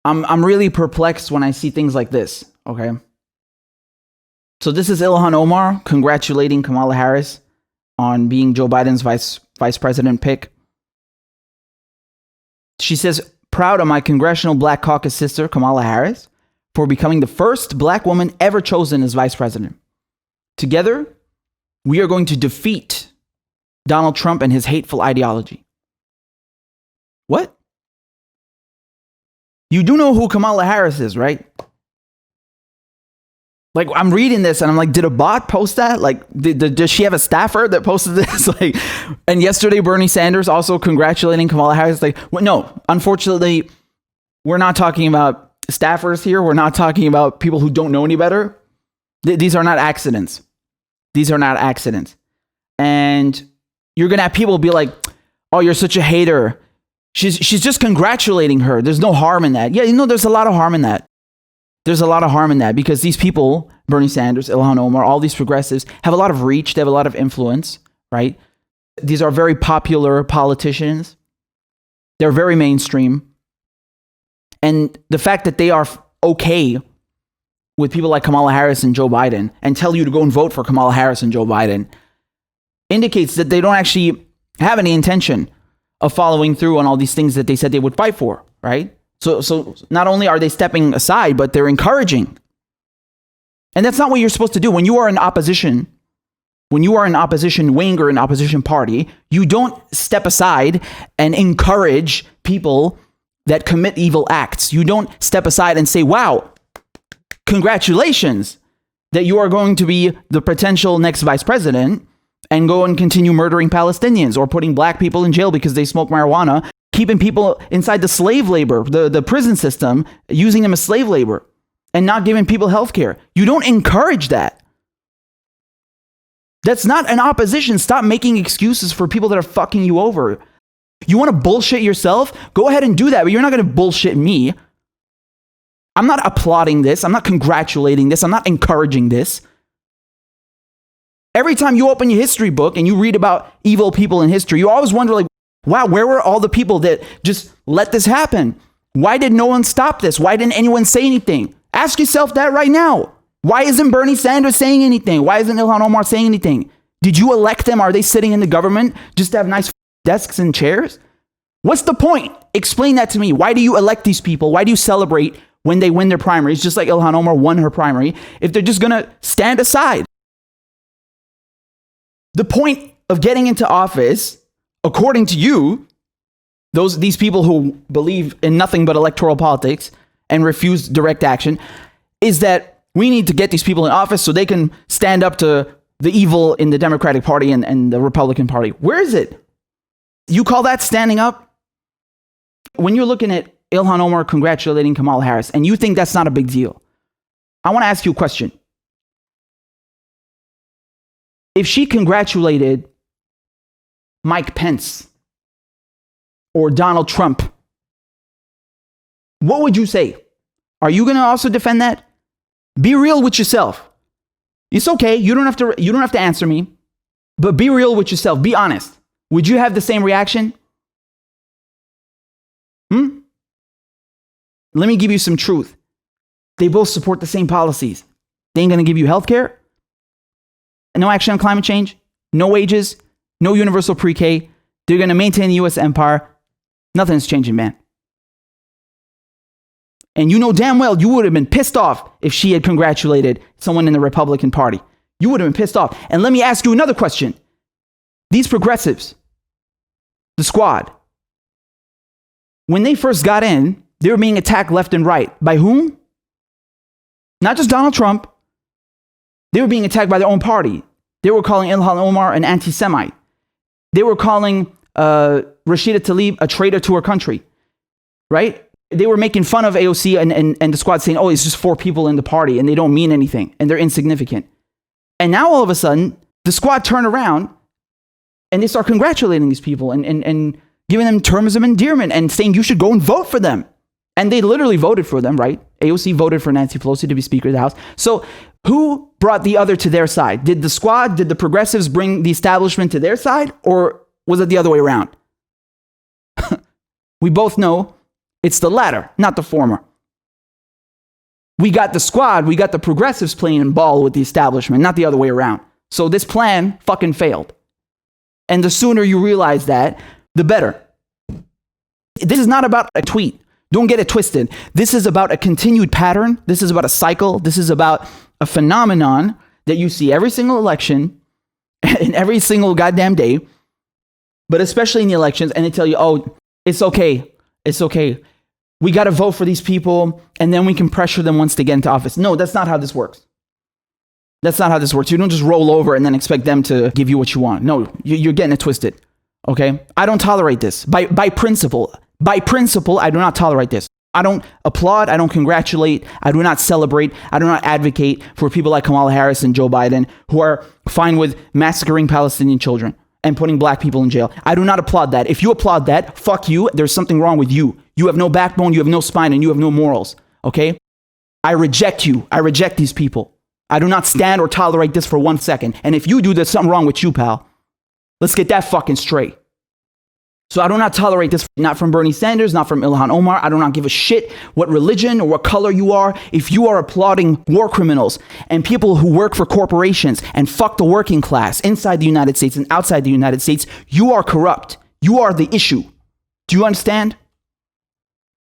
I'm really perplexed when I see things like this, okay? So this is Ilhan Omar congratulating Kamala Harris on being Joe Biden's vice president pick. She says, proud of my Congressional Black Caucus sister, Kamala Harris, for becoming the first black woman ever chosen as vice president. Together, we are going to defeat Donald Trump and his hateful ideology. What? You do know who Kamala Harris is, right? Like, I'm reading this and I'm like, did a bot post that? Like, does she have a staffer that posted this? Like, and yesterday, Bernie Sanders also congratulating Kamala Harris. Like, well, no, unfortunately, we're not talking about staffers here. We're not talking about people who don't know any better. These are not accidents. These are not accidents. And you're going to have people be like, oh, you're such a hater. She's just congratulating her. There's no harm in that. Yeah, you know, there's a lot of harm in that. There's a lot of harm in that because these people, Bernie Sanders, Ilhan Omar, all these progressives have a lot of reach. They have a lot of influence, right? These are very popular politicians. They're very mainstream. And the fact that they are okay with people like Kamala Harris and Joe Biden and tell you to go and vote for Kamala Harris and Joe Biden indicates that they don't actually have any intention of following through on all these things that they said they would fight for, right? So not only are they stepping aside, but they're encouraging. And that's not what you're supposed to do. When you are in opposition, when you are in opposition wing or an opposition party, you don't step aside and encourage people that commit evil acts. You don't step aside and say, wow, congratulations that you are going to be the potential next vice president and go and continue murdering Palestinians or putting black people in jail because they smoke marijuana, keeping people inside the slave labor, the prison system, using them as slave labor and not giving people health care. You don't encourage that. That's not an opposition. Stop making excuses for people that are fucking you over. You want to bullshit yourself? Go ahead and do that, but you're not going to bullshit me. I'm not applauding this. I'm not congratulating this. I'm not encouraging this. Every time you open your history book and you read about evil people in history, you always wonder, like, wow, where were all the people that just let this happen? Why did no one stop this? Why didn't anyone say anything? Ask yourself that right now. Why isn't Bernie Sanders saying anything? Why isn't Ilhan Omar saying anything? Did you elect them? Are they sitting in the government just to have nice desks and chairs? What's the point? Explain that to me. Why do you elect these people? Why do you celebrate when they win their primaries, just like Ilhan Omar won her primary, if they're just going to stand aside? The point of getting into office, according to you, these people who believe in nothing but electoral politics and refuse direct action, is that we need to get these people in office so they can stand up to the evil in the Democratic Party and the Republican Party. Where is it? You call that standing up? When you're looking at Ilhan Omar congratulating Kamala Harris and you think that's not a big deal, I want to ask you a question. If she congratulated Mike Pence or Donald Trump, what would you say? Are you going to also defend that? Be real with yourself. It's okay. You don't have to answer me, but be real with yourself. Be honest. Would you have the same reaction? Let me give you some truth. They both support the same policies. They ain't going to give you health care. No action on climate change, no wages, no universal pre-K. They're going to maintain the U.S. empire. Nothing's changing, man. And you know damn well you would have been pissed off if she had congratulated someone in the Republican Party. You would have been pissed off. And let me ask you another question. These progressives, the squad, when they first got in, they were being attacked left and right. By whom? Not just Donald Trump. They were being attacked by their own party. They were calling Ilhan Omar an anti-Semite. They were calling Rashida Tlaib a traitor to her country, right? They were making fun of AOC and the squad saying, oh, it's just 4 people in the party and they don't mean anything and they're insignificant. And now all of a sudden, the squad turn around and they start congratulating these people and giving them terms of endearment and saying you should go and vote for them. And they literally voted for them, right? AOC voted for Nancy Pelosi to be Speaker of the House. So who brought the other to their side? Did the squad, did the progressives bring the establishment to their side? Or was it the other way around? We both know it's the latter, not the former. We got the squad, we got the progressives playing ball with the establishment, not the other way around. So this plan fucking failed. And the sooner you realize that, the better. This is not about a tweet. Don't get it twisted. This is about a continued pattern. This is about a cycle. This is about a phenomenon that you see every single election and every single goddamn day, but especially in the elections, and they tell you, oh, it's okay. It's okay. We got to vote for these people, and then we can pressure them once they get into office. No, that's not how this works. That's not how this works. You don't just roll over and then expect them to give you what you want. No, you're getting it twisted. Okay? I don't tolerate this. By principle. By principle, I do not tolerate this. I don't applaud. I don't congratulate. I do not celebrate. I do not advocate for people like Kamala Harris and Joe Biden who are fine with massacring Palestinian children and putting black people in jail. I do not applaud that. If you applaud that, fuck you. There's something wrong with you. You have no backbone. You have no spine, and you have no morals. Okay? I reject you. I reject these people. I do not stand or tolerate this for 1 second. And if you do, there's something wrong with you, pal. Let's get that fucking straight. So I do not tolerate this, not from Bernie Sanders, not from Ilhan Omar. I do not give a shit what religion or what color you are. If you are applauding war criminals and people who work for corporations and fuck the working class inside the United States and outside the United States, you are corrupt. You are the issue. Do you understand?